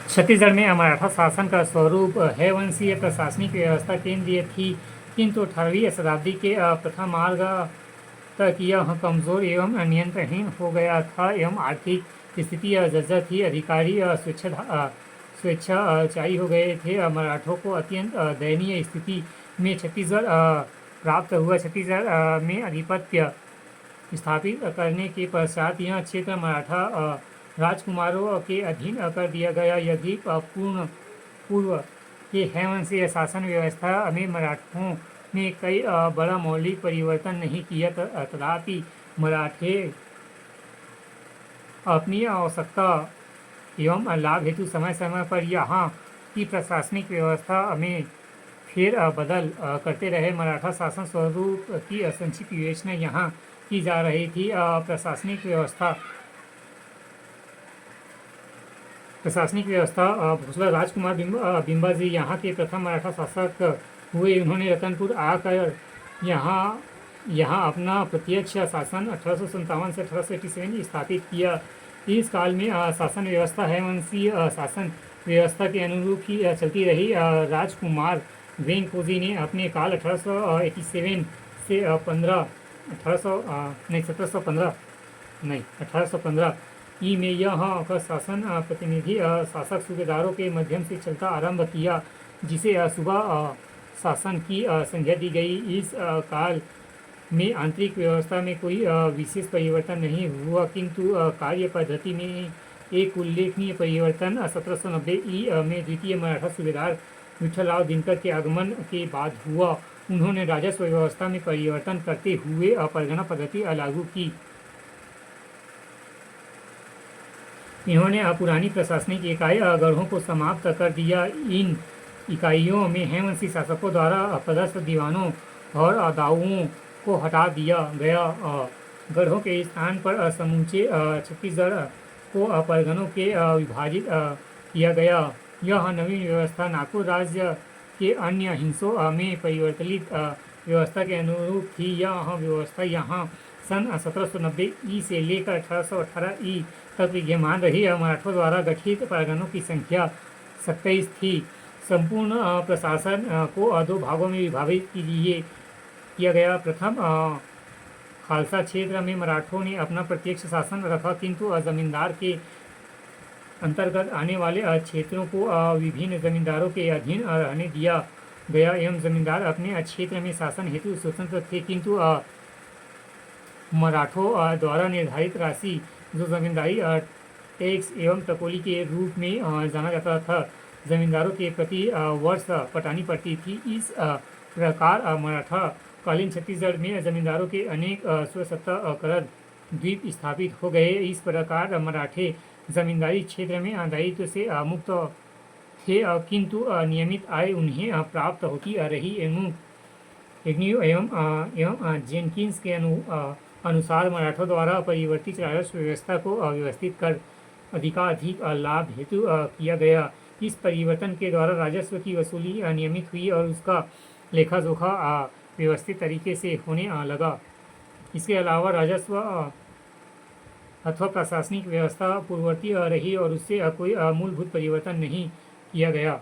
छत्तीसगढ़ में मराठा शासन का स्वरूप है वंशीय प्रशासनिक व्यवस्था केंद्रीय थी, किंतु 18वीं शताब्दी के प्रथम मार्ग तक यह कमजोर एवं नियंत्रणहीन हो गया था एवं आर्थिक स्थिति जर्जर थी। अधिकारी स्वेच्छाचारी हो गए थे। मराठों को अत्यंत दयनीय स्थिति में छत्तीसगढ़ प्राप्त हुआ। छत्तीसगढ़ में आधिपत्य स्थापित करने के पश्चात यह क्षेत्र मराठा राजकुमारों के अधीन कर दिया गया। यदि पूर्व के है-वंशीय शासन व्यवस्था में मराठों ने कई बड़ा मौलिक परिवर्तन नहीं किया, तथापि मराठे अपनी आवश्यकता एवं लाभ हेतु समय समय पर यहाँ की प्रशासनिक व्यवस्था में फेर बदल करते रहे। मराठा शासन स्वरूप की संक्षिप्त विवेचना यहाँ की जा रही थी। प्रशासनिक व्यवस्था भोसले राजकुमार बिंबाजी यहाँ के प्रथम मराठा शासक हुए। उन्होंने रतनपुर आकर यहाँ अपना प्रत्यक्ष शासन 1857 से 1887 स्थापित किया। इस काल में शासन व्यवस्था है-वंशीय शासन व्यवस्था के अनुरूप ही चलती रही। राजकुमार वेंकोजी ने अपने काल 1887 से 1815 ई में यह शासन प्रतिनिधि शासक सूबेदारों के माध्यम से चलता आरंभ किया, जिसे सूबा शासन की संज्ञा दी गई। इस काल में आंतरिक व्यवस्था में कोई विशेष परिवर्तन नहीं हुआ, किंतु कार्य पद्धति में एक उल्लेखनीय परिवर्तन 1790 ई में द्वितीय मराठा सूबेदार विठलराव दिनकर के आगमन के बाद हुआ। उन्होंने राजस्व व्यवस्था में परिवर्तन करते हुए परगना पद्धति लागू की। इन्होंने पुरानी प्रशासनिक इकाई गढ़ों को समाप्त कर दिया। इन इकाइयों में है-वंशी शासकों द्वारा पदस्थ दीवानों और दाऊओं को हटा दिया गया। गढ़ों के स्थान पर समूचे छत्तीसगढ़ को परगनों के विभाजित किया गया। यह नवीन व्यवस्था नागपुर राज्य के अन्य हिस्सों में परिवर्तित व्यवस्था के अनुरूप थी। यह व्यवस्था यहाँ सन 1790 ई से लेकर 1818 ई तक विद्यमान रही। मराठों द्वारा गठित परगनों की संख्या 27 थी। संपूर्ण प्रशासन को दो भागों में विभाजित किया गया। प्रथम खालसा क्षेत्र में मराठों ने अपना प्रत्यक्ष शासन रखा, किंतु जमींदार के अंतर्गत आने वाले क्षेत्रों को विभिन्न जमींदारों के अधीन रहने दिया गया एवं जमींदार अपने क्षेत्र में शासन हेतु स्वतंत्र थे। किंतु मराठों द्वारा निर्धारित राशि, जो जमींदारी टैक्स एवं टकोली के रूप में जाना जाता था, जमींदारों के प्रति वर्ष पटानी पड़ती थी। इस प्रकार मराठा कालीन छत्तीसगढ़ में जमींदारों के अनेक स्वसत्ता कर द्वीप स्थापित हो गए। इस प्रकार मराठे जमींदारी क्षेत्र में दायित्व से मुक्त थे, किंतु नियमित आय उन्हें प्राप्त होती रही। एग्न्यू एवं जेनकिंस के अनुसार मराठों द्वारा परिवर्तित राजस्व व्यवस्था को व्यवस्थित कर अधिकाधिक लाभ हेतु किया गया। इस परिवर्तन के द्वारा राजस्व की वसूली नियमित हुई और उसका लेखा जोखा व्यवस्थित तरीके से होने लगा। इसके अलावा राजस्व अथवा प्रशासनिक व्यवस्था पूर्ववर्ती रही और उससे कोई मूलभूत परिवर्तन नहीं किया गया।